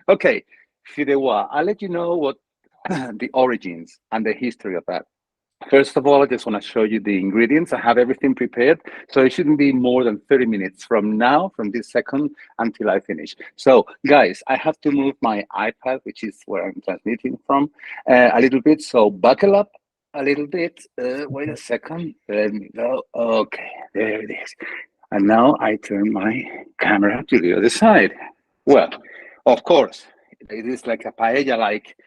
Okay, Fideua, I'll let you know what the origins and the history of that. First of all, I just want to show you the ingredients. I have everything prepared, so it shouldn't be more than 30 minutes from now, from this second, until I finish. So, guys, I have to move my iPad, which is where I'm transmitting from, a little bit. So, buckle up a little bit. Wait a second. Let me go. Okay, there it is. And now I turn my camera to the other side. Well, of course, it is like a paella-like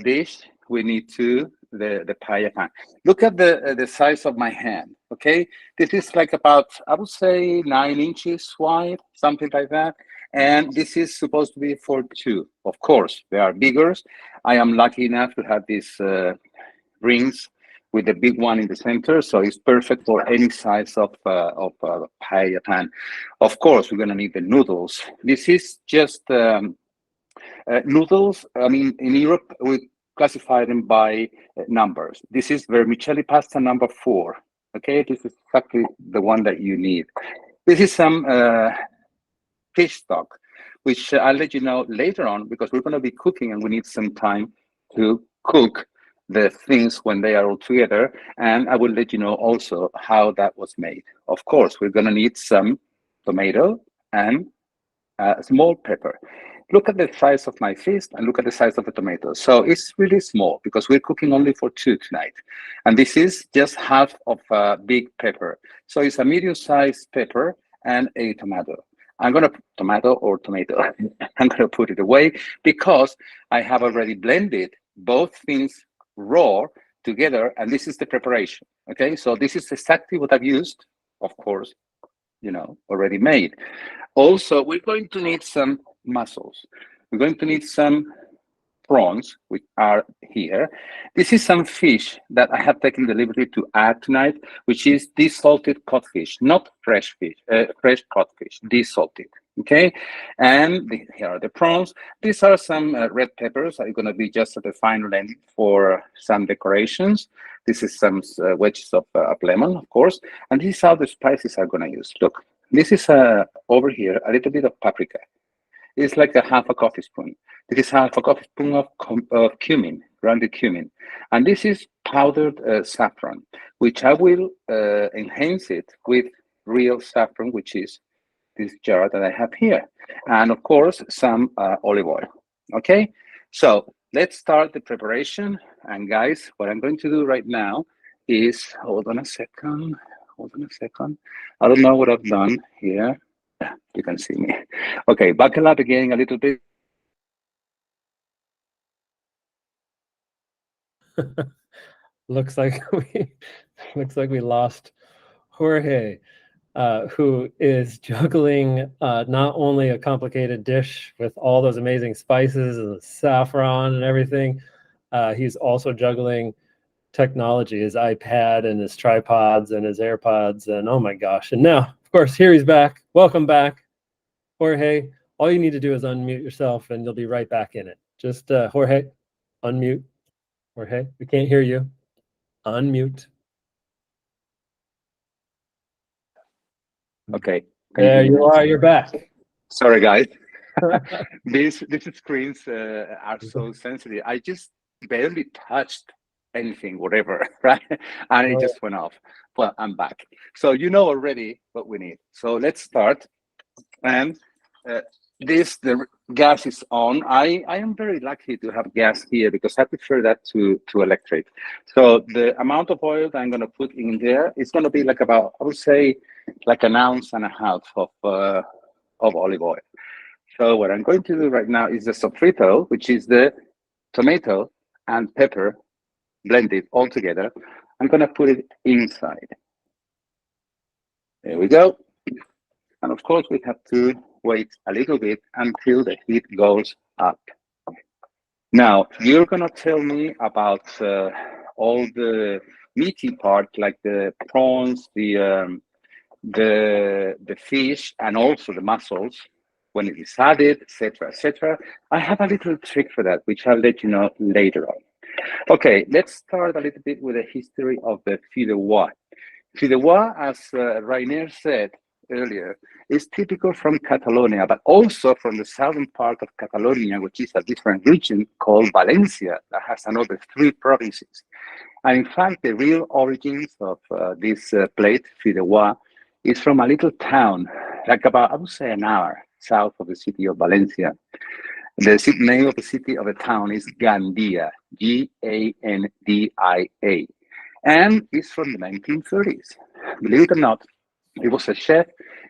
dish. We need the paella pan. Look at the size of my hand. Okay, this is like about, I would say, 9 inches wide, something like that. And this is supposed to be for two. Of course, they are bigger. I am lucky enough to have these rings with the big one in the center, so it's perfect for any size of paella pan. Of course, we're gonna need the noodles. This is just noodles. I mean, in Europe, we classify them by numbers. This is vermicelli pasta number 4. Okay, this is exactly the one that you need. This is some fish stock, which I'll let you know later on because we're going to be cooking and we need some time to cook the things when they are all together. And I will let you know also how that was made. Of course, we're going to need some tomato and small pepper. Look at the size of my fist and look at the size of the tomato. So it's really small because we're cooking only for 2 tonight. And this is just half of a big pepper. So it's a medium-sized pepper and a tomato. I'm going to tomato. I'm going to put it away because I have already blended both things raw together. And this is the preparation. Okay, so this is exactly what I've used, of course, already made. Also, we're going to need some mussels. We're going to need some prawns, which are here. This is some fish that I have taken the liberty to add tonight, which is desalted codfish, not fresh fish, fresh codfish, desalted. Okay, and here are the prawns. These are some red peppers that are going to be just at the fine length for some decorations. This is some wedges of lemon, of course, and these are the spices I'm going to use. Look, this is over here a little bit of paprika. It's like a half a coffee spoon. This is half a coffee spoon of cumin, grounded cumin, and this is powdered saffron, which I will enhance it with real saffron, which is this jar that I have here, and of course some olive oil. Okay, so let's start the preparation. And guys, what I'm going to do right now is hold on a second. I don't know what I've done here. Yeah, you can see me. Okay, buckle up again a little bit. Looks like we lost Jorge, who is juggling not only a complicated dish with all those amazing spices and the saffron and everything, he's also juggling technology, his iPad and his tripods and his AirPods, and oh my gosh. And now, of course, here he's back. Welcome back, Jorge. All you need to do is unmute yourself and you'll be right back in it. Just Jorge, unmute. Jorge, we can't hear you. Unmute. Okay. There you are. You're back. Sorry, guys. These screens are so sensitive. I just barely touched anything, whatever, right? And it just went off. Well, I'm back. So you know already what we need. So let's start. And the gas is on. I am very lucky to have gas here because I prefer that to electric. So the amount of oil that I'm going to put in there is going to be like about, I would say, like 1.5 ounces of olive oil. So what I'm going to do right now is the sofrito, which is the tomato and pepper blended all together. I'm going to put it inside. There we go. And of course, we have to wait a little bit until the heat goes up. Now, you're going to tell me about all the meaty part, like the prawns, the fish, and also the mussels, when it is added, etc., etc. I have a little trick for that, which I'll let you know later on. Okay, let's start a little bit with the history of the Fideua. Fideua, as Rainer said, earlier is typical from Catalonia, but also from the southern part of Catalonia, which is a different region called Valencia, that has another 3 provinces. And in fact, the real origins of this plate, Fideua, is from a little town, like about, I would say, an hour south of the city of Valencia. The name of the city of the town is Gandia, Gandia, and it's from the 1930s. Believe it or not, it was a chef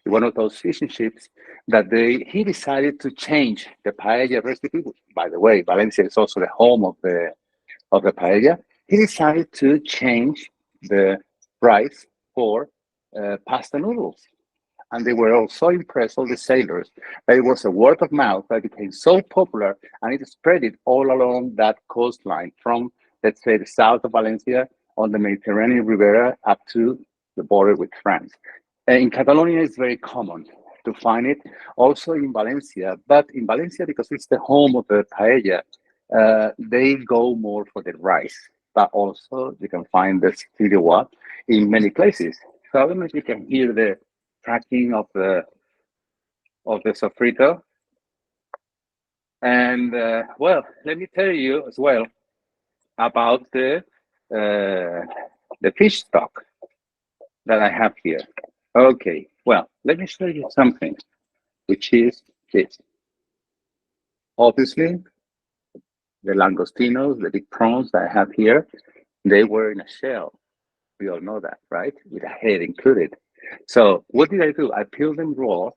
in one of those fish and chips that he decided to change the paella recipe. By the way, Valencia is also the home of the paella. He decided to change the rice for pasta noodles. And they were all so impressed, all the sailors, that it was a word of mouth that became so popular, and it spread it all along that coastline from, let's say, the south of Valencia on the Mediterranean Riviera up to the border with France. In Catalonia, it's very common to find it, also in Valencia. But in Valencia, because it's the home of the paella, they go more for the rice. But also, you can find the fideuà in many places. So I don't know if you can hear the cracking of the sofrito. And well, let me tell you as well about the fish stock that I have here. Okay, well, let me show you something, which is this. Obviously, the langostinos, the big prawns that I have here, they were in a shell. We all know that, right? With a head included. So what did I do? I peeled them raw,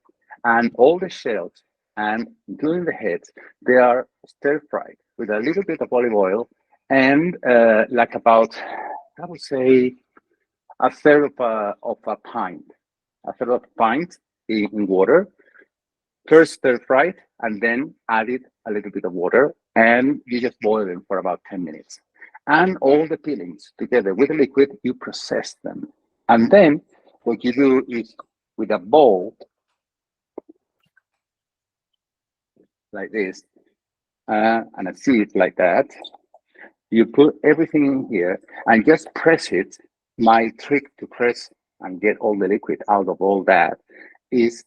and all the shells and including the heads, they are stir fried with a little bit of olive oil and like about, I would say, a third of a pint, in water. First stir fried, and then added a little bit of water, and you just boil them for about 10 minutes. And all the peelings together with the liquid, you process them. And then what you do is with a bowl like this, and a sieve like that, you put everything in here and just press it. My trick to press and get all the liquid out of all that is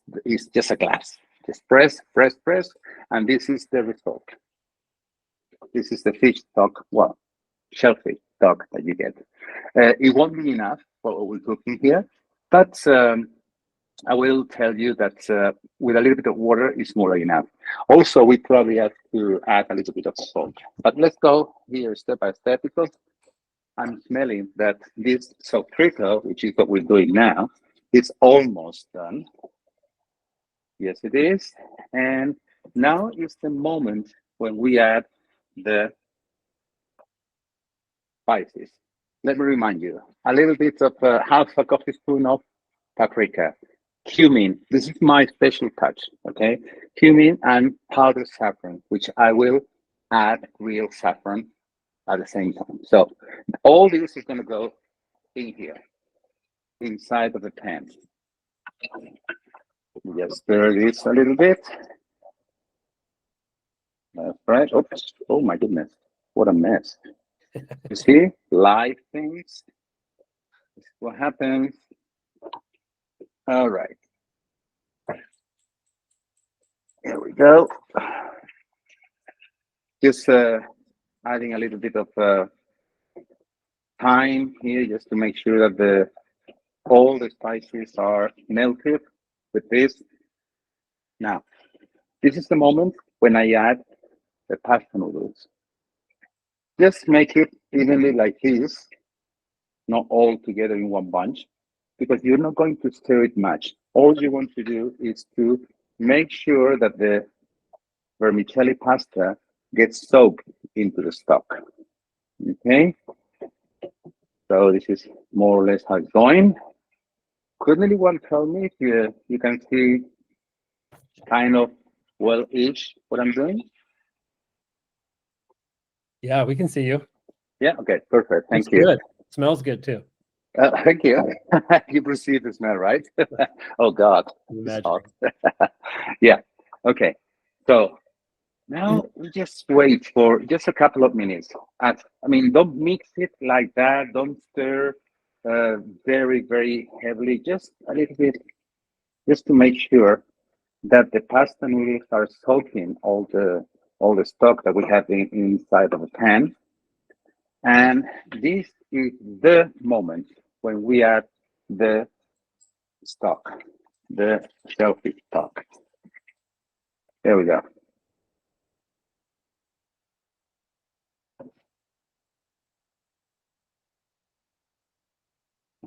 just a glass. Just press, press, press, and this is the result. This is the fish stock, well, shellfish stock that you get. It won't be enough for what we're cooking here, but I will tell you that with a little bit of water, it's more than enough. Also, we probably have to add a little bit of salt. But let's go here step by step, because I'm smelling that this sofrito, which is what we're doing now, is almost done. Yes, it is. And now is the moment when we add the spices. Let me remind you, a little bit of half a coffee spoon of paprika, cumin. This is my special touch, okay? Cumin and powdered saffron, which I will add real saffron at the same time. So all this is going to go in here, inside of the pan. Just stir this a little bit. That's right. Oops. Oh my goodness. What a mess. You see? Live things. This is what happens. All right. Here we go. Just adding a little bit of thyme here, just to make sure that all the spices are melted with this. Now, this is the moment when I add the pasta noodles. Just make it evenly like this, not all together in one bunch, because you're not going to stir it much. All you want to do is to make sure that the vermicelli pasta gets soaked into the stock. Okay? So this is more or less how it's going. Could anyone tell me if you can see kind of well-ish what I'm doing? Yeah, we can see you. Yeah, okay, perfect. Thank It's you. good. Smells good too. Thank you. You perceive the smell, right? Oh God, it's hot. Yeah, okay. So now we just wait for just a couple of minutes. I mean, don't mix it like that. Don't stir very, very heavily. Just a little bit, just to make sure that the pasta noodles are soaking all the stock that we have inside of the pan. And this is the moment when we add the stock, the shellfish stock. There we go.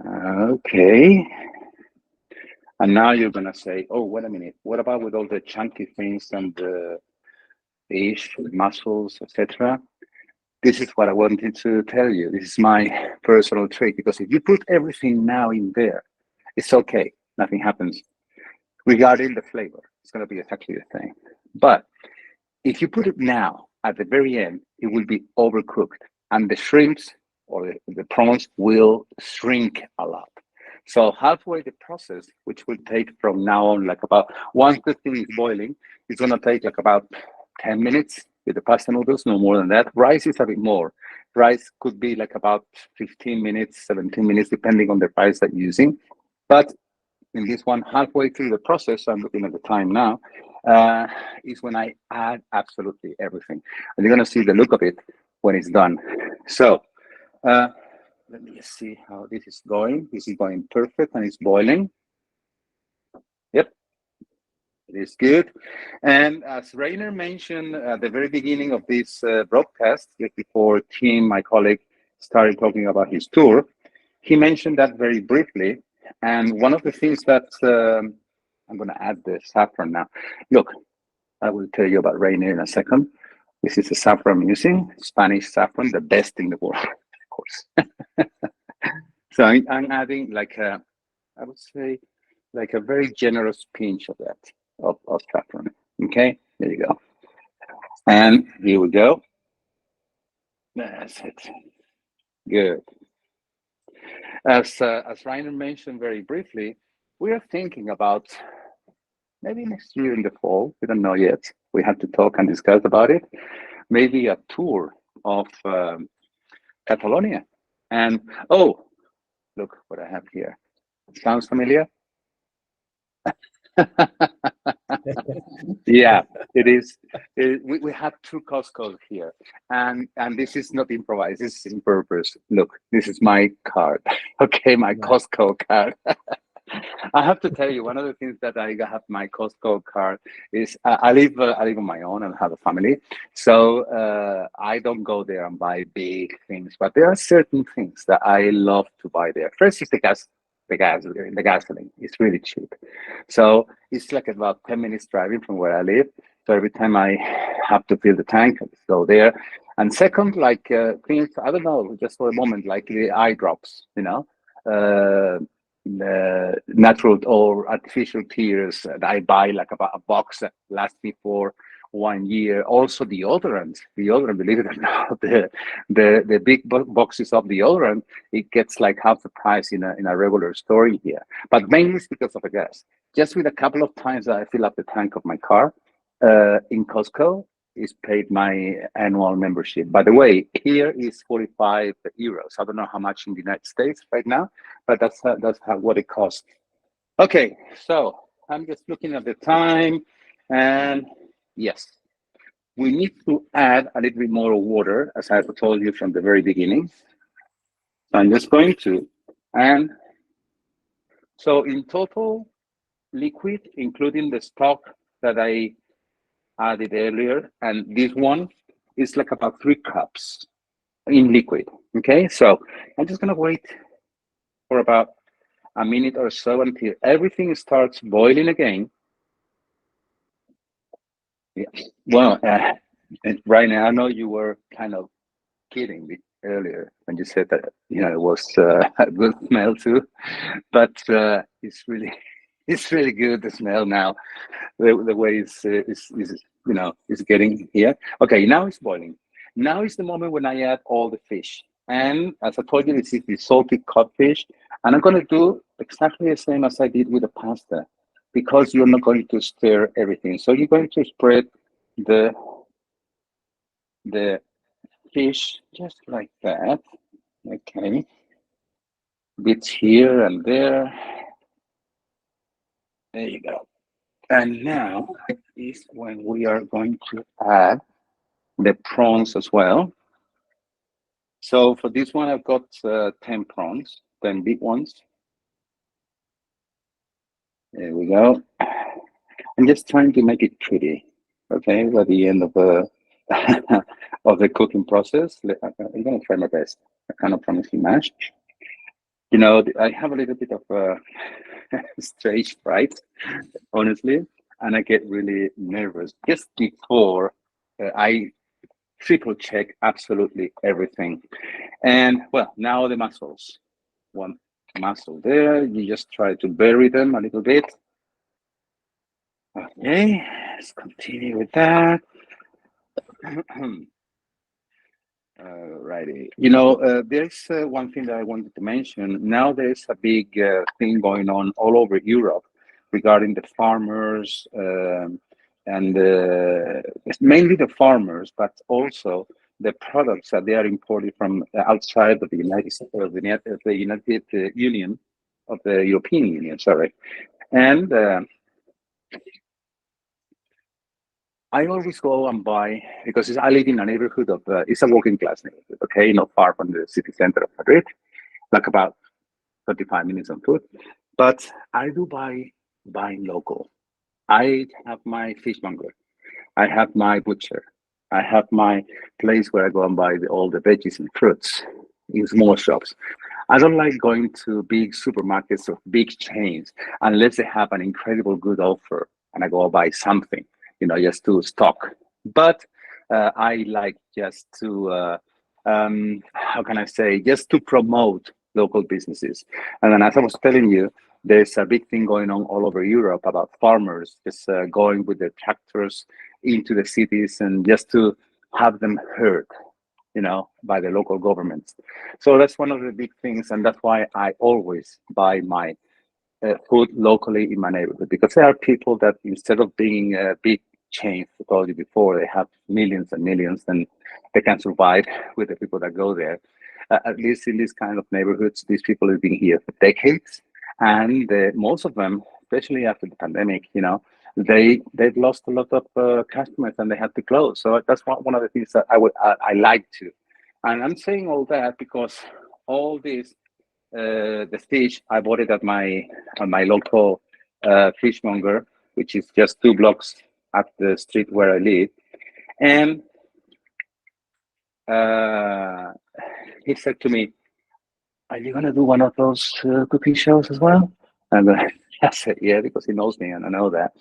Okay. And now you're gonna say, oh, wait a minute, what about with all the chunky things and the fish, mussels, etc.? This is what I wanted to tell you. This is my personal trick, because if you put everything now in there, it's okay, nothing happens. Regarding the flavor, it's gonna be exactly the same. But if you put it now at the very end, it will be overcooked, and the shrimps or the prawns will shrink a lot. So halfway the process, which will take from now on, like about once the thing is boiling, it's gonna take like about 10 minutes with the pasta noodles, no more than that. Rice is a bit more. Rice could be like about 15 minutes, 17 minutes, depending on the rice that you're using. But in this one, halfway through the process, I'm looking at the time now, is when I add absolutely everything. And you're gonna see the look of it when it's done. So let me just see how this is going. This is going perfect and it's boiling. Yep, it is good. And as Rainer mentioned at the very beginning of this broadcast, just before Tim, my colleague, started talking about his tour, he mentioned that very briefly. And one of the things that I'm going to add the saffron now. Look, I will tell you about Rainier in a second. This is the saffron I'm using, Spanish saffron, the best in the world, of course. So I'm adding like I would say, like a very generous pinch of that, of saffron. Okay, there you go. And here we go. That's it. Good. As Rainer mentioned very briefly, we are thinking about maybe next year in the fall. We don't know yet. We have to talk and discuss about it. Maybe a tour of Catalonia. And oh, look what I have here. Sounds familiar? Yeah, it is. We have two Costco's here, and this is not improvised. This is in purpose. Look, this is my card. Okay, my Costco card. I have to tell you, one of the things that I have my Costco card is I live on my own and have a family, so I don't go there and buy big things. But there are certain things that I love to buy there. First is the gasoline. It's really cheap, so it's like about 10 minutes driving from where I live. So every time I have to fill the tank, I just go there. And second, like things I don't know, just for a moment, like the eye drops, natural or artificial tears that I buy, like about a box that lasts me for 1 year. Also deodorant, believe it or not, the big boxes of deodorant, it gets like half the price in a regular store here. But mainly it's because of the gas. Just with a couple of times that I fill up the tank of my car in Costco, is paid my annual membership. By the way, here is 45 euros. I don't know how much in the United States right now, but that's what it costs. Okay, so I'm just looking at the time, and yes, we need to add a little bit more water, as I told you from the very beginning. So I'm just going to, and so in total, liquid, including the stock that I added earlier, and this one is like about 3 cups in liquid. Okay, so I'm just gonna wait for about a minute or so until everything starts boiling again. Yeah. Well, right now I know you were kind of kidding me earlier when you said that it was a good smell too, but it's really it's really good, the smell now, the way it's getting here. Okay, now it's boiling. Now is the moment when I add all the fish. And as I told you, this is the salted codfish. And I'm going to do exactly the same as I did with the pasta, because you're not going to stir everything. So you're going to spread the fish just like that. Okay. Bits here and there. There you go. And now is when we are going to add the prawns as well. So for this one, I've got 10 prawns, 10 big ones. There we go. I'm just trying to make it pretty, okay, by the end of the of the cooking process. I'm gonna try my best. I cannot promise you much. You know, I have a little bit of stage fright, honestly, and I get really nervous just before I triple check absolutely everything. And well, now the mussels. One mussel there. You just try to bury them a little bit. Okay, let's continue with that. Righty. You know, there's one thing that I wanted to mention. Now there's a big thing going on all over Europe regarding the farmers and it's mainly the farmers, but also the products that they are importing from outside of the United States, the United Union, of the European Union. Sorry, and I always go and buy because I live in a neighborhood of it's a working class neighborhood, okay, not far from the city center of Madrid, like about 35 minutes on foot. But I do buying local. I have my fishmonger, I have my butcher, I have my place where I go and buy all the veggies and fruits in small shops. I don't like going to big supermarkets or big chains unless they have an incredible good offer and I go buy something, you know, just to stock. But I like just to, how can I say, just to promote local businesses. And then, as I was telling you, there's a big thing going on all over Europe about farmers just going with their tractors into the cities and just to have them heard, you know, by the local governments. So that's one of the big things, and that's why I always buy my food locally in my neighborhood because there are people that instead of being big chains, I told you before, they have millions and millions, and they can survive with the people that go there. At least in these kind of neighborhoods, these people have been here for decades, and most of them, especially after the pandemic, you know, they've lost a lot of customers and they had to close. So that's one of the things that I like to. And I'm saying all that because all this the fish I bought it at my local fishmonger, which is just 2 blocks up the street where I live, and uh, he said to me, "Are you gonna do one of those cooking shows as well?" And I said, "Yeah," because he knows me and I know that.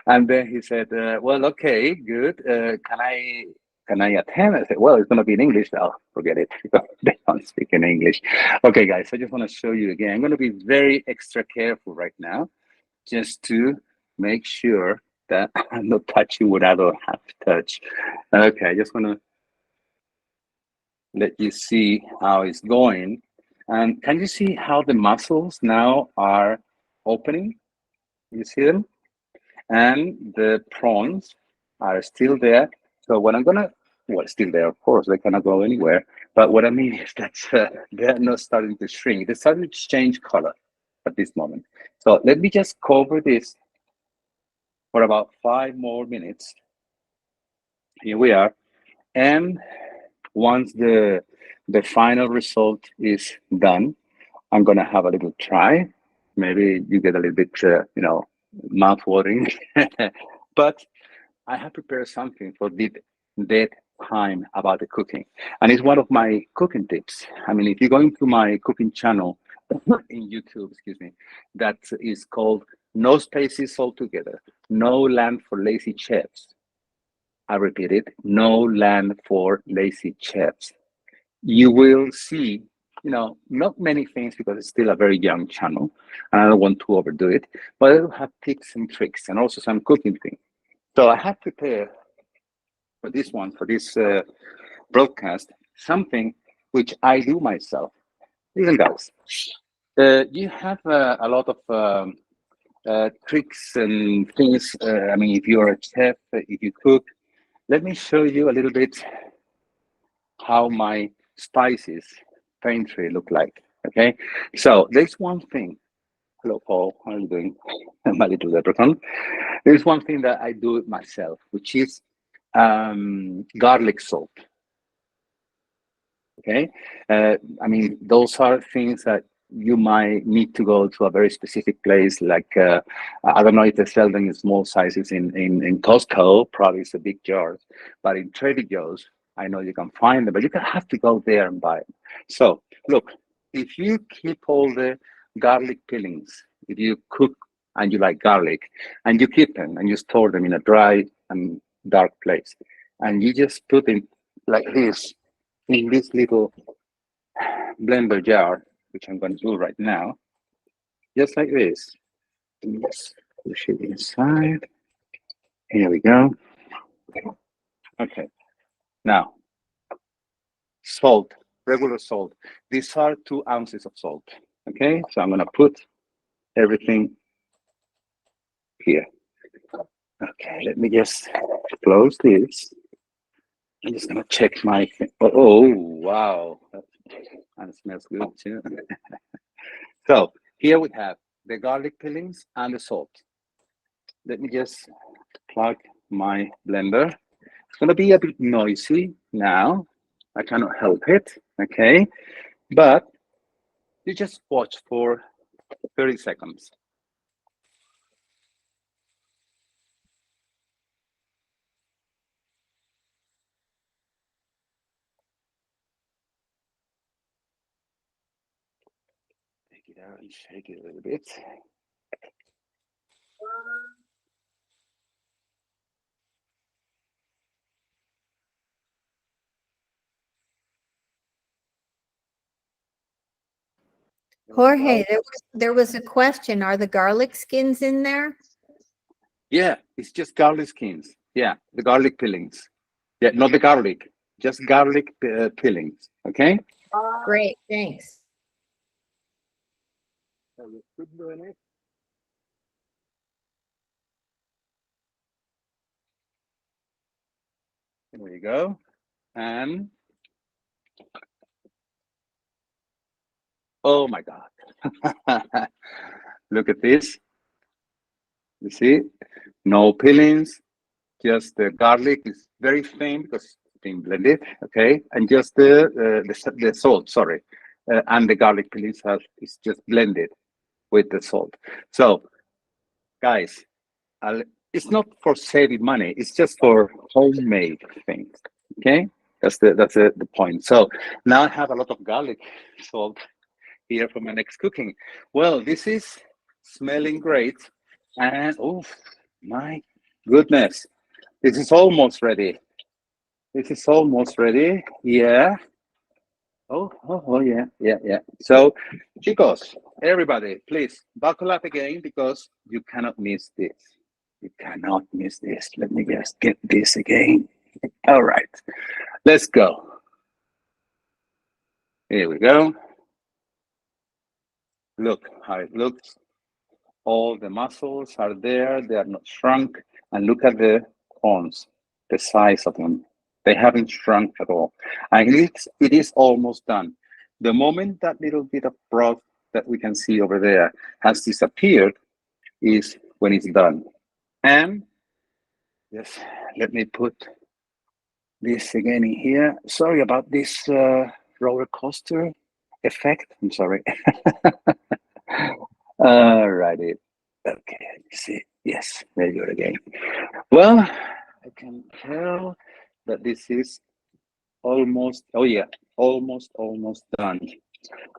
And then he said, "Well, okay, good. Can I attend?" I said, "Well, it's gonna be in English. I'll forget it because they don't speak in English." Okay, guys, I just want to show you again. I'm gonna be very extra careful right now, just to make sure that I'm not touching what I don't have to touch. Okay, I just want to let you see how it's going. And can you see how the muscles now are opening? You see them? And the prawns are still there. So what I'm gonna, well, still there, of course, they cannot go anywhere. But what I mean is that they're not starting to shrink. They're starting to change color at this moment. So let me just cover this for about 5 more minutes. Here we are. And once the final result is done, I'm gonna have a little try. Maybe you get a little bit, mouth watering, but I have prepared something for that time about the cooking, and it's one of my cooking tips. I mean, if you go into my cooking channel in YouTube, excuse me, that is called "No Spaces Altogether, No Land for Lazy Chefs." I repeat it: No Land for Lazy Chefs. You will see, not many things because it's still a very young channel and I don't want to overdo it, but it'll have tips and tricks and also some cooking things. So I have prepared for this broadcast, something which I do myself. Listen, guys, you have a lot of tricks and things. I mean, if you're a chef, if you cook, let me show you a little bit how my spices pantry look like. Okay, so there's one thing Hello, Paul. How are you doing? My little leprechaun. There's one thing that I do myself, which is garlic salt. Okay, I mean, those are things that you might need to go to a very specific place. Like I don't know if they sell them in small sizes in Costco. Probably it's a big jar, but in Trader Joe's, I know you can find them. But you can have to go there and buy them. So look, if you keep all the garlic peelings, if you cook and you like garlic, and you keep them and you store them in a dry and dark place, and you just put them like this in this little blender jar, which I'm going to do right now, just like this. Let's push it inside. Here we go. Okay. Now, salt, regular salt. These are 2 ounces of salt. Okay. So I'm going to put everything here. Okay. Let me just close this. I'm just going to check my. Oh, wow. And it smells good too. So here we have the garlic peelings and the salt. Let me just plug my blender. It's going to be a bit noisy now. I cannot help it, okay? But you just watch for 30 seconds. Take it out and shake it a little bit. Jorge, there was a question. Are the garlic skins in there? Yeah, it's just garlic skins. Yeah, the garlic peelings. Yeah, not the garlic, just garlic peelings, okay? Great, thanks. So you keep doing it. There you go. And oh my God. Look at this. You see, no peelings, just the garlic is very thin because it's being blended, okay? And just the salt, sorry. And the garlic peelings is just blended with the salt. So, guys, it's not for saving money, it's just for homemade things, okay? That's the point. So now I have a lot of garlic salt here for my next cooking. Well, this is smelling great. And oh my goodness, this is almost ready. This is almost ready. Yeah. Oh, yeah, yeah, yeah. So, chicos, everybody, please buckle up again because you cannot miss this. You cannot miss this. Let me just get this again. All right, let's go. Here we go. Look how it looks. All the muscles are there. They are not shrunk. And look at the corns, the size of them. They haven't shrunk at all. And it is almost done. The moment that little bit of broth that we can see over there has disappeared is when it's done. And yes, let me put this again in here. Sorry about this roller coaster effect. I'm sorry. All righty. Okay, see. Yes, very good again. Well, I can tell that this is almost, oh yeah, almost done.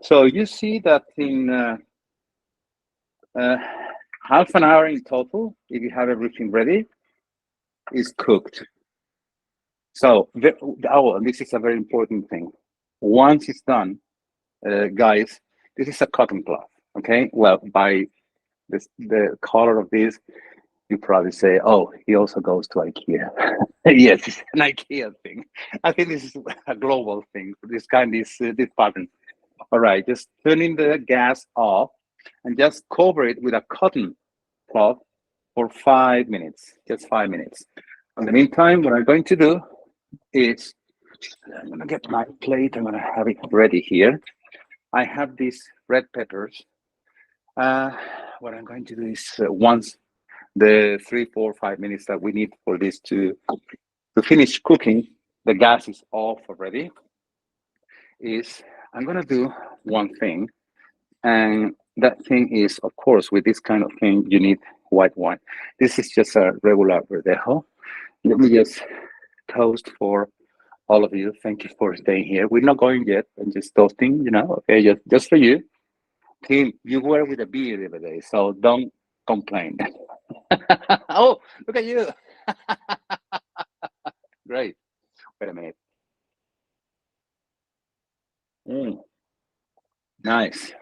So you see that in half an hour in total, if you have everything ready, is cooked. So, this is a very important thing. Once it's done, guys, this is a cotton cloth, okay? Well, by the color of this, you probably say, oh, he also goes to IKEA. Yes, it's an IKEA thing. I think this is a global thing, this pattern. All right, just turning the gas off and just cover it with a cotton cloth for 5 minutes, just 5 minutes. In the meantime, what I'm going to do is I'm going to get my plate. I'm going to have it ready here. I have these red peppers. What I'm going to do is once the 3, 4, 5 minutes that we need for this to finish cooking, the gas is off already, is I'm going to do one thing. And that thing is, of course, with this kind of thing, you need white wine. This is just a regular verdejo. Let me just toast for all of you. Thank you for staying here. We're not going yet. I'm just toasting, okay, just for you. Tim, you were with a beer the other day, so don't complain. Oh, look at you. Great. Wait a minute. Nice.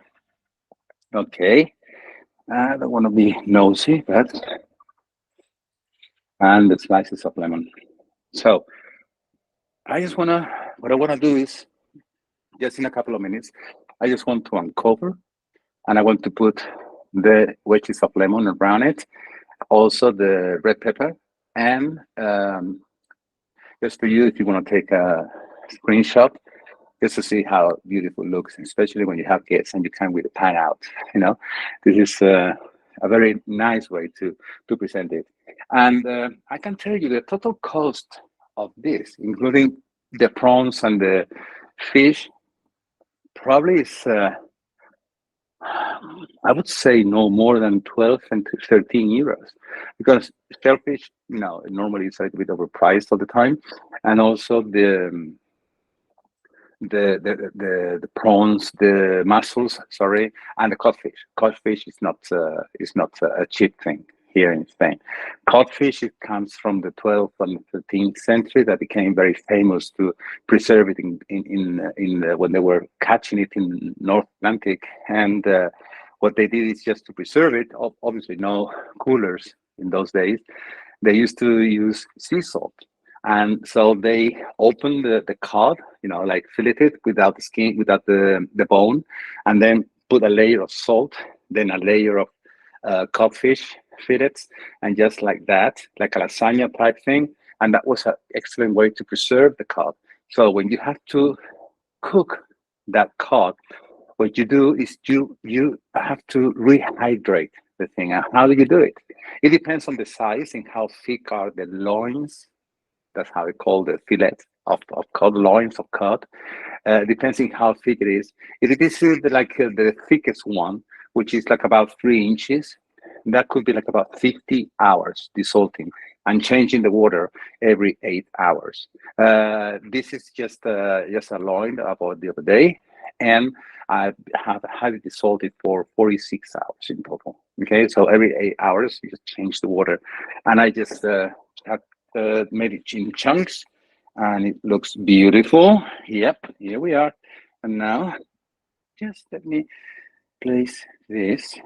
Okay. I don't want to be nosy, but and the slices of lemon. So what I want to do is just in a couple of minutes, I just want to uncover and I want to put the wedges of lemon around it, also the red pepper, and just for you, if you want to take a screenshot, just to see how beautiful it looks, especially when you have guests and you can with the pan out. This is a very nice way to present it. And I can tell you the total cost of this, including the prawns and the fish, probably is I would say no more than 12 and 13 euros, because shellfish, normally it's a little bit overpriced all the time, and also the prawns, the mussels, sorry, and the codfish. Codfish is not a cheap thing here in Spain. Codfish, it comes from the 12th and 13th century, that became very famous to preserve it when they were catching it in North Atlantic. And what they did is just to preserve it. Obviously, no coolers in those days. They used to use sea salt. And so they opened the cod, like filleted without the skin, without the bone, and then put a layer of salt, then a layer of codfish fillets, and just like that, like a lasagna type thing. And that was an excellent way to preserve the cod. So when you have to cook that cod, what you do is you have to rehydrate the thing. And how do you do it? It depends on the size and how thick are the loins. That's how we call the fillet of cod, loins of cod. Depends on how thick it is. If it is the thickest one, which is like about 3 inches, that could be like about 50 hours desalting and changing the water every 8 hours. This is just a loin about the other day, and I have had it desalted for 46 hours in total. Okay, so every 8 hours you just change the water, and I just have made it in chunks, and it looks beautiful. Yep, here we are. And now just let me place this.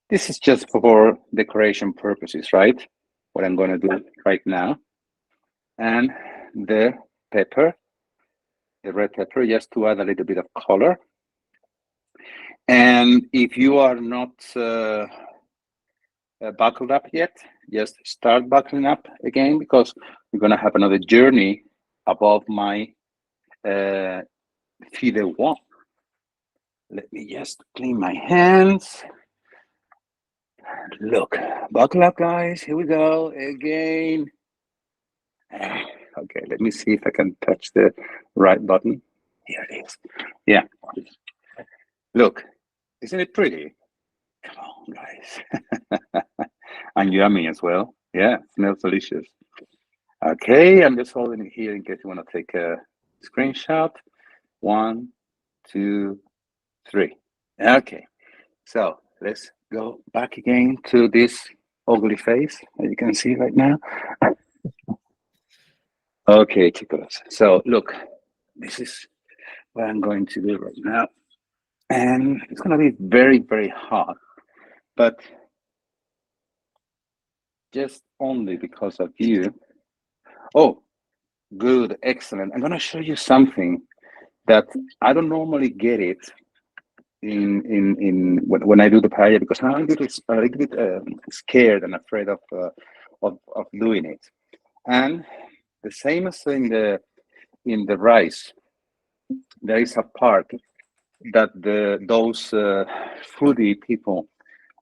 This is just for decoration purposes, right? What I'm going to do right now. And the pepper, the red pepper, just to add a little bit of color. And if you are not buckled up yet, just start buckling up again, because we're going to have another journey above my Fideua. Let me just clean my hands. Look, buckle up, guys. Here we go again. Okay, let me see if I can touch the right button. Here it is. Yeah. Look, isn't it pretty? Come on, guys. And yummy as well. Yeah, smells delicious. Okay, I'm just holding it here in case you want to take a screenshot. 1, 2, 3. Okay, so let's go back again to this ugly face that you can see right now. Okay, chicos. So look, this is what I'm going to do right now. And it's going to be very, very hot, but just only because of you. Oh, good, excellent. I'm going to show you something that I don't normally get it in when I do the paella, because I'm a little bit scared and afraid of doing it. And the same as in the rice, there is a part that those foodie people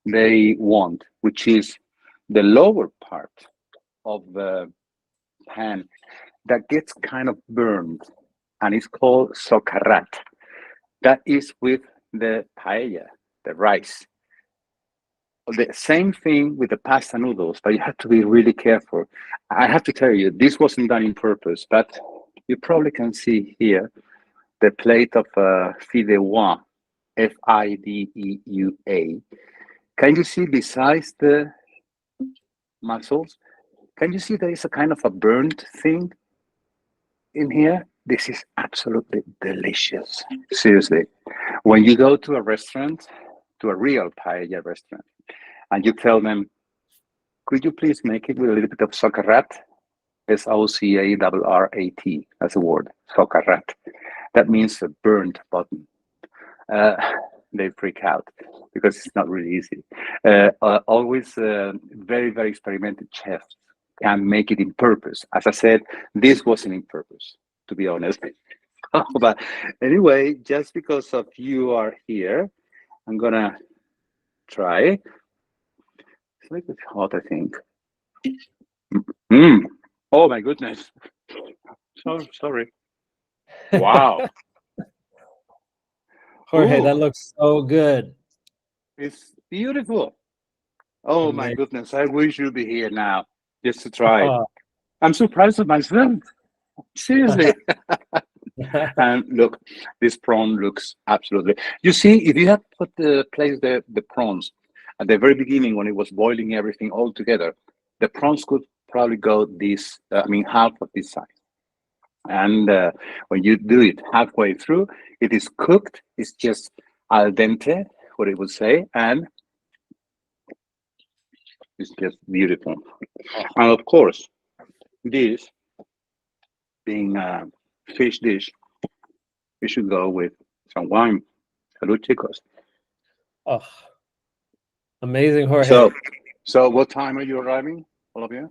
they want, which is the lower part of the pan that gets kind of burned, and it's called socarrat. That is with the paella, the rice. The same thing with the pasta noodles, but you have to be really careful. I have to tell you, this wasn't done in purpose, but you probably can see here the plate of Fideua, Fideua. Can you see besides the mussels, can you see there is a kind of a burnt thing in here? This is absolutely delicious. Seriously. When you go to a restaurant, to a real paella restaurant, and you tell them, could you please make it with a little bit of socarrat? Socarrat. That's a word, socarrat. That means a burnt bottom. They freak out because it's not really easy. Always very, very experimented chefs can make it in purpose. As I said, this wasn't in purpose, to be honest. But anyway, just because of you are here, I'm gonna try. It's a little bit hot, I think. Oh my goodness. So sorry. Wow. Jorge, Ooh, that looks so good. it's beautiful. Oh my Amazing. goodness. I wish you'd be here now just to try. Oh. I'm surprised of myself. Seriously. And look, this prawn looks absolutely. You see, if you had put placed the prawns at the very beginning when it was boiling everything all together, the prawns could probably go this, half of this size. And when you do it halfway through, it is cooked. It's just al dente, what it would say, and it's just beautiful. And of course, this being a fish dish, we should go with some wine. Salud, chicos. Oh, amazing, Jorge. So what time are you arriving, all of you?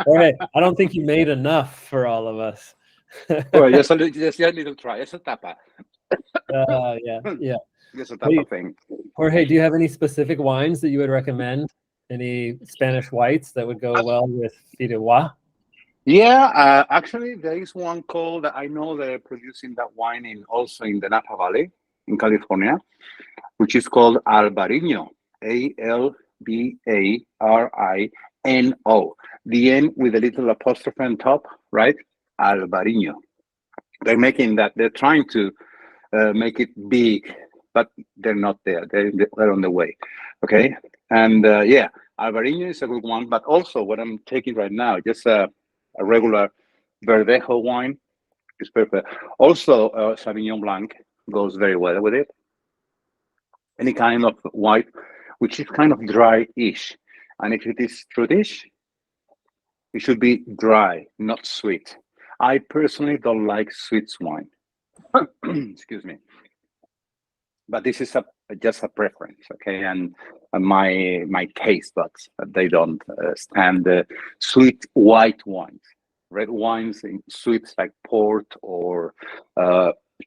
Jorge, I don't think you made enough for all of us. Well, just a little try. It's a tapa. Yeah. It's a tapa thing. Jorge, do you have any specific wines that you would recommend? Any Spanish whites that would go well with Fideua? Yeah, actually, there is one called that I know they're producing that wine also in the Napa Valley in California, which is called Albarino, Albarino. The N with a little apostrophe on top, right? Albarino. They're making that. They're trying to make it big, but they're not there. They're on the way. Okay, and yeah, Albarino is a good one. But also, what I'm taking right now, just a regular Verdejo wine is perfect. Also, Sauvignon Blanc goes very well with it. Any kind of white, which is kind of dry-ish. And if it is fruitish, it should be dry, not sweet. I personally don't like sweet wine. Excuse me. But this is just a preference, okay? And my taste buds, they don't stand the sweet white wines. Red wines, sweets like port or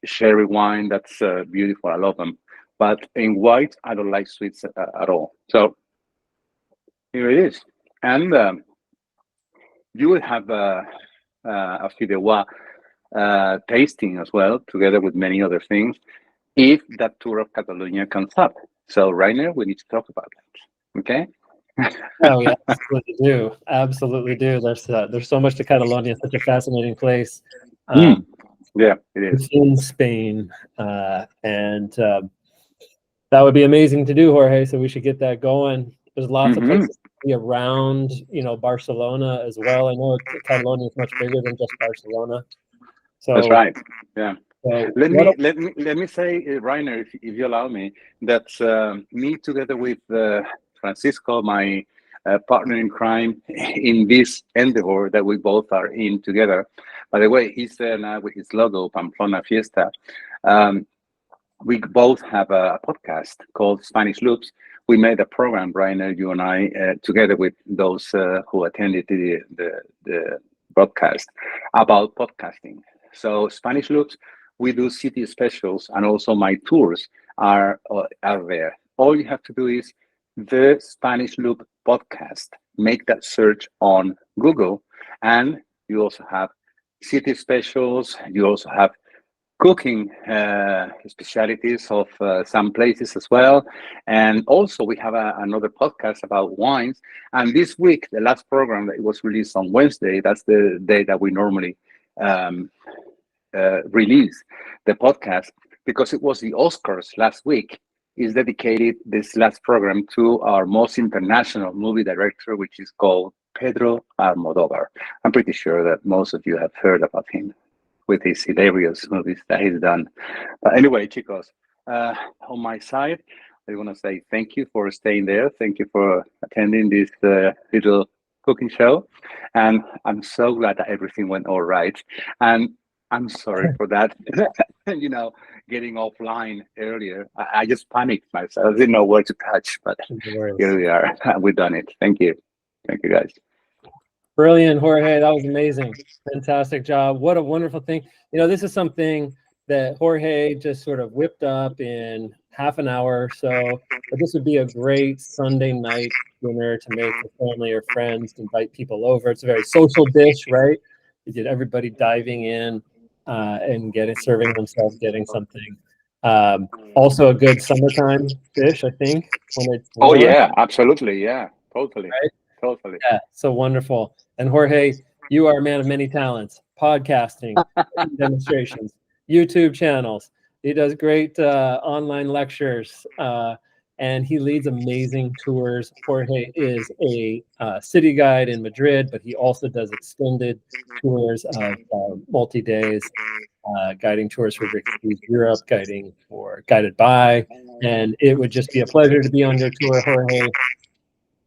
sherry wine, that's beautiful. I love them. But in white, I don't like sweets at all. So here it is. And you will have a Fideua tasting as well, together with many other things, if that tour of Catalonia comes up. So right now, we need to talk about that. Okay? Oh, yeah, absolutely do. There's so much to Catalonia, such a fascinating place. Yeah, it is. In Spain, and that would be amazing to do, Jorge. So we should get that going. There's lots of places to be around, Barcelona as well. I know Catalonia is much bigger than just Barcelona. So that's right. Yeah. So let me say, Rainer, if you allow me, that me together with Francisco, my partner in crime in this endeavor that we both are in together. By the way, he's there now with his logo, Pamplona Fiesta. We both have a podcast called Spanish Loops. We made a program, Rainer, you and I, together with those who attended the broadcast about podcasting. So Spanish Loops, we do city specials, and also my tours are there. All you have to do is the Spanish Loop podcast. Make that search on Google, and you also have city specials. You also have cooking specialities of some places as well. And also we have another podcast about wines. And this week, the last program that was released on Wednesday, that's the day that we normally release the podcast, because it was the Oscars last week, is dedicated this last program to our most international movie director, which is called Pedro Almodovar. I'm pretty sure that most of you have heard about him with his hilarious movies that he's done. But anyway, chicos, on my side, I want to say thank you for staying there. Thank you for attending this little cooking show. And I'm so glad that everything went all right. And I'm sorry for that, getting offline earlier. I just panicked myself. I didn't know where to touch, but here we are. We've done it. Thank you. Thank you, guys. Brilliant, Jorge. That was amazing. Fantastic job. What a wonderful thing. This is something that Jorge just sort of whipped up in half an hour or so. But this would be a great Sunday night dinner to make with family or friends, to invite people over. It's a very social dish, right? You get everybody diving in and serving themselves, getting something. Also a good summertime dish, I think. When it's warm. Oh, yeah, absolutely. Yeah, totally. Right? Totally. Yeah, so wonderful. And Jorge, you are a man of many talents: podcasting, demonstrations, YouTube channels. He does great online lectures, and he leads amazing tours. Jorge is a city guide in Madrid, but he also does extended tours of multi-days, guiding tours for Europe, guided by. And it would just be a pleasure to be on your tour, Jorge.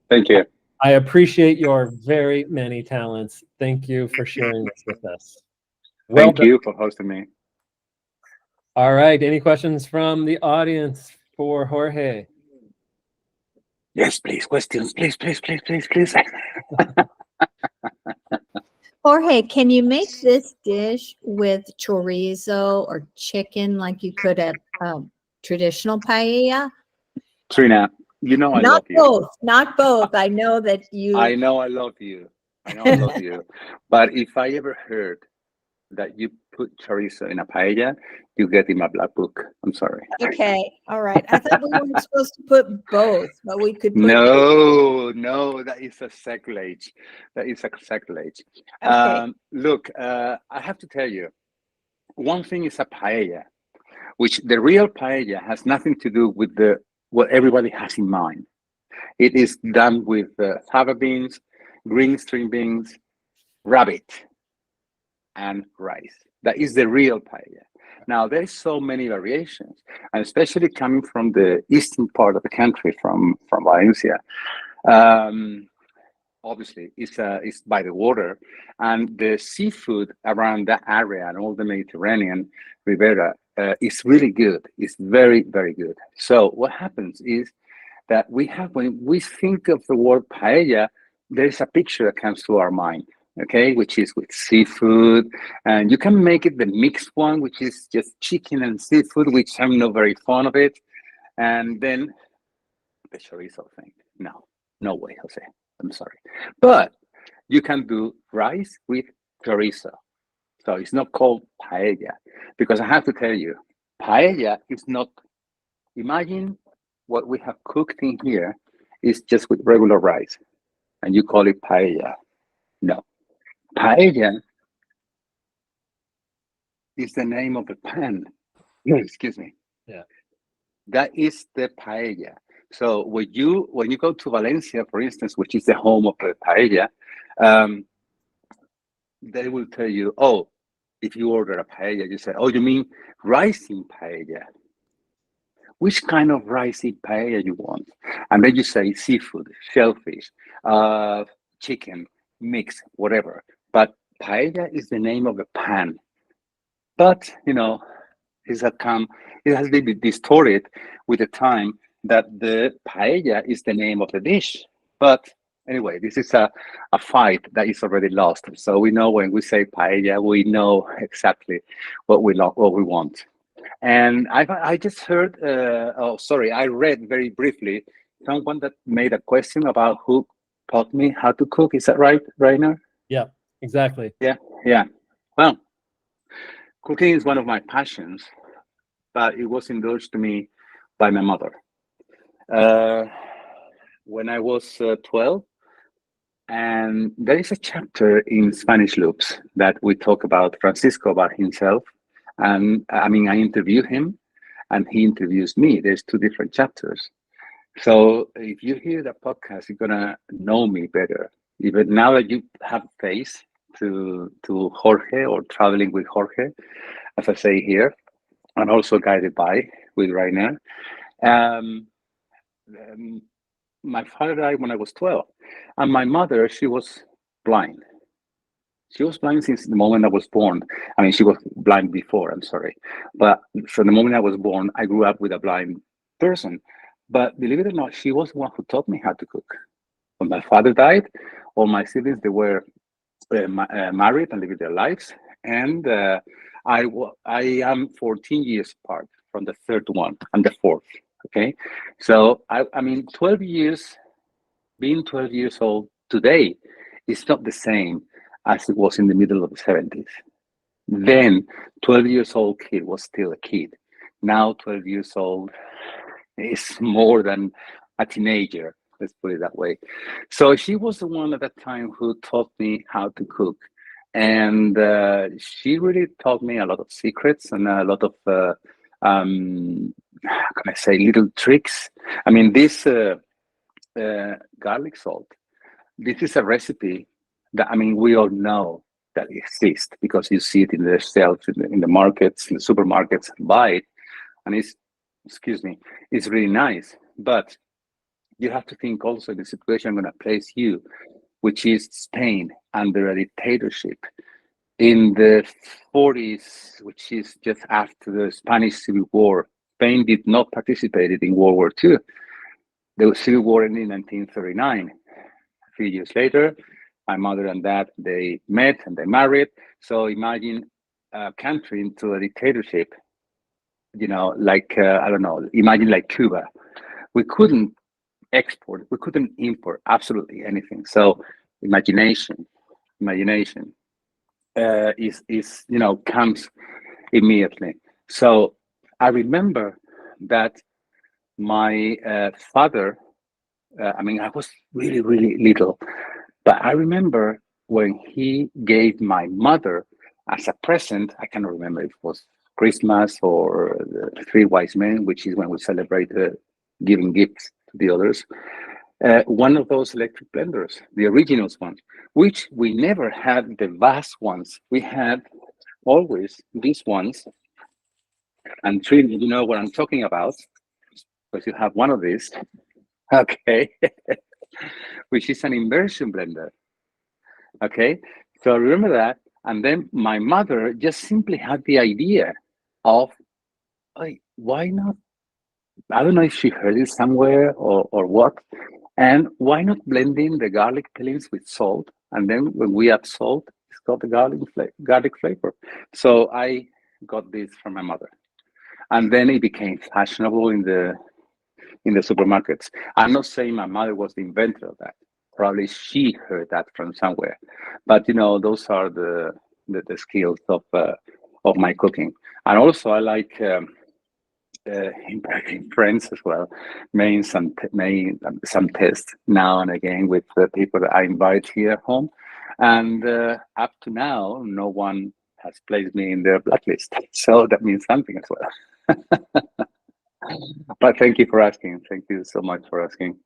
Thank you. I appreciate your very many talents. Thank you for sharing this with us. Thank you for hosting me. All right. Any questions from the audience for Jorge? Yes, please. Questions, please. Jorge, can you make this dish with chorizo or chicken like you could at traditional paella? Trina, I love you. Not both. I know that you. I know I love you. But if I ever heard that you put chorizo in a paella, you get in my black book. I'm sorry. Okay. All right. I thought we weren't supposed to put both, but we could put. No, that is a sacrilege. Okay. Look, I have to tell you, one thing is a paella, which the real paella has nothing to do with what everybody has in mind. It is done with fava beans, green string beans, rabbit, and rice. That is the real paella. Now, there's so many variations, and especially coming from the eastern part of the country, from Valencia. Obviously, it's by the water, and the seafood around that area and all the Mediterranean Rivera is really good. It's very, very good. So what happens is that when we think of the word paella, there's a picture that comes to our mind, okay, which is with seafood. And you can make it the mixed one, which is just chicken and seafood, which I'm not very fond of it. And then the chorizo thing. No way, Jose. I'm sorry. But you can do rice with chorizo. So it's not called paella, because I have to tell you, paella is not, imagine what we have cooked in here is just with regular rice, and you call it paella. No. Paella is the name of the pan. Excuse me. Yeah. That is the paella. So when you go to Valencia, for instance, which is the home of the paella, they will tell you, oh, if you order a paella, you say, oh, you mean rice in paella? Which kind of rice in paella you want? And then you say seafood, shellfish, chicken, mix, whatever. But paella is the name of the pan. But, it has been distorted with the time that the paella is the name of the dish. But Anyway, this is a fight that is already lost. So we know when we say paella, we know exactly what we want. And I just heard, oh, sorry, I read very briefly someone that made a question about who taught me how to cook. Is that right, Rainer? Yeah, exactly. Yeah, yeah. Well, cooking is one of my passions, but it was indulged to me by my mother. Uh, when I was 12, and there is a chapter in Spanish Loops that we talk about Francisco, about himself. And I mean, I interview him and he interviews me. There's two different chapters. So if you hear the podcast, you're gonna know me better. Even now that you have face to Jorge or traveling with Jorge, as I say here, and also guided by with Rainer. Um, um, my father died when I was 12, and my mother, she was blind. She was blind since the moment I was born. I mean, she was blind before, I'm sorry. But from the moment I was born, I grew up with a blind person. But believe it or not, she was the one who taught me how to cook. When my father died, all my siblings, they were married and living their lives. And I am 14 years apart from the third one and the fourth. Okay. So, I mean, 12 years, being 12 years old today is not the same as it was in the middle of the 70s. Then 12 years old kid was still a kid. Now 12 years old is more than a teenager, let's put it that way. So she was the one at that time who taught me how to cook. And she really taught me a lot of secrets and a lot of, how can I say, little tricks. I mean, this garlic salt, this is a recipe that, I mean, we all know that it exists because you see it in the shelves, in the markets, in the supermarkets, and buy it. And it's, excuse me, it's really nice. But you have to think also the situation I'm going to place you, which is Spain under a dictatorship. In the 40s, which is just after the Spanish Civil War, Spain did not participate in World War II. The Civil War ended in 1939. A few years later, my mother and dad, they met and they married. So imagine a country into a dictatorship, you know, like, I don't know, imagine like Cuba. We couldn't export, we couldn't import absolutely anything. So imagination is, you know, comes immediately. So I remember that my father, I mean, I was really, really little, but I remember when he gave my mother as a present, I cannot remember if it was Christmas or the Three Wise Men, which is when we celebrate giving gifts to the others. One of those electric blenders, the originals ones, which we never had the vast ones. We had always these ones, and Trin, you know what I'm talking about, because you have one of these, okay, which is an immersion blender, okay? So remember that, and then my mother just simply had the idea of, like, why not? I don't know if she heard it somewhere or what, and why not blending the garlic peelings with salt? And then when we add salt, it's got the garlic flavor. So I got this from my mother. And then it became fashionable in the supermarkets. I'm not saying my mother was the inventor of that. Probably she heard that from somewhere. But you know, those are the skills of my cooking. And also I like inviting friends as well, making some tests now and again with the people that I invite here home. And up to now, no one has placed me in their blacklist. So that means something as well. But thank you for asking. Thank you so much for asking.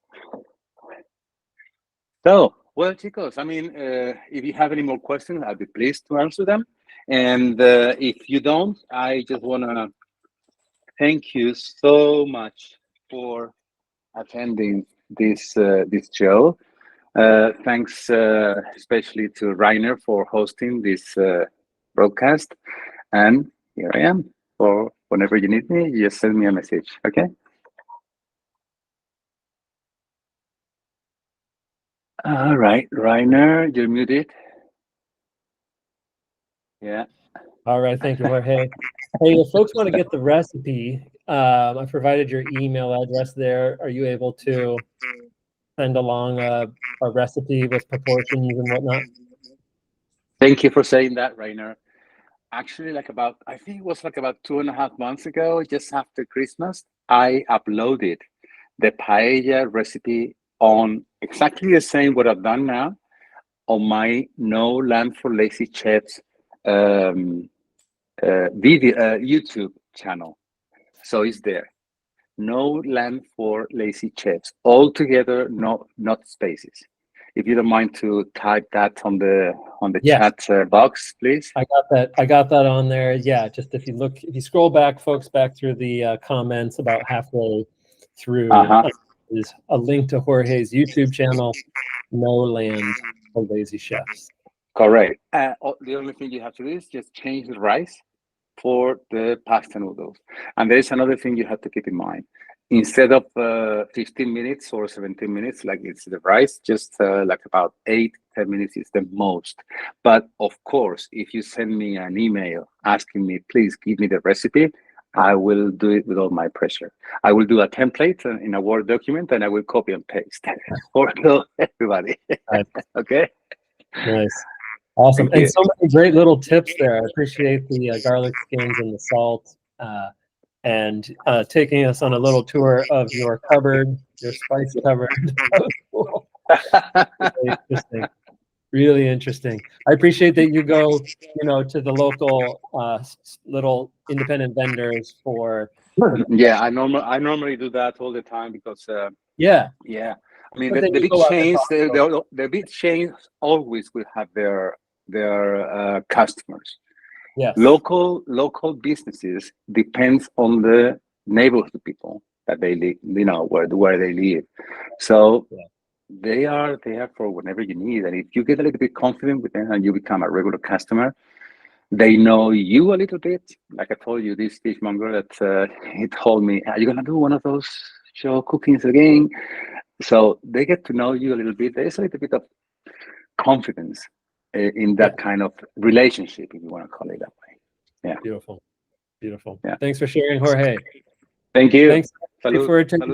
So, well, chicos, I mean, if you have any more questions, I'll be pleased to answer them. And if you don't, I just want to thank you so much for attending this show. Thanks especially to Rainer for hosting this broadcast. And here I am. For whenever you need me, just send me a message. Okay. All right, Rainer, you're muted. Yeah. All right, thank you, Jorge. Hey, if folks want to get the recipe, I provided your email address there. Are you able to send along a recipe with proportions and whatnot? Thank you for saying that, Rainer. Actually, I think it was like about 2.5 months ago, just after Christmas, I uploaded the paella recipe on exactly the same what I've done now on my No Land for Lazy Chefs video YouTube channel. So it's there. No Land for Lazy Chefs. All together, not spaces. If you don't mind to type that on the Yes. chat box, please. I got that on there. Yeah, just if you scroll back, folks, back through the comments about halfway through, is a link to Jorge's YouTube channel, No Land for Lazy Chefs. Correct. The only thing you have to do is just change the rice for the pasta noodles. And there is another thing you have to keep in mind. Instead of 15 minutes or 17 minutes, like it's the rice, just like about 8-10 minutes is the most. But of course, if you send me an email asking me, please give me the recipe, I will do it with all my pleasure. I will do a template in a Word document and I will copy and paste for everybody. Nice. Okay? Nice. Awesome. Thank And you. so many great little tips there. I appreciate the garlic skins and the salt. And taking us on a little tour of your cupboard, your spice cupboard. Cool. Really interesting. Really interesting. I appreciate that you go, to the local little independent vendors for. Yeah, I normally do that all the time because Yeah. I mean But then the you big go out and chains, talk the big chains always will have their customers. Yes. Local businesses depends on the neighborhood people that they live, where they live. So they are there for whenever you need. And if you get a little bit confident with them and you become a regular customer, they know you a little bit. Like I told you, this fishmonger that he told me, "Are you gonna do one of those show cookings again?" So they get to know you a little bit. There's a little bit of confidence in that kind of relationship, if you want to call it that way. Yeah. Beautiful. Yeah. Thanks for sharing, Jorge. Thank you. Thanks for attending.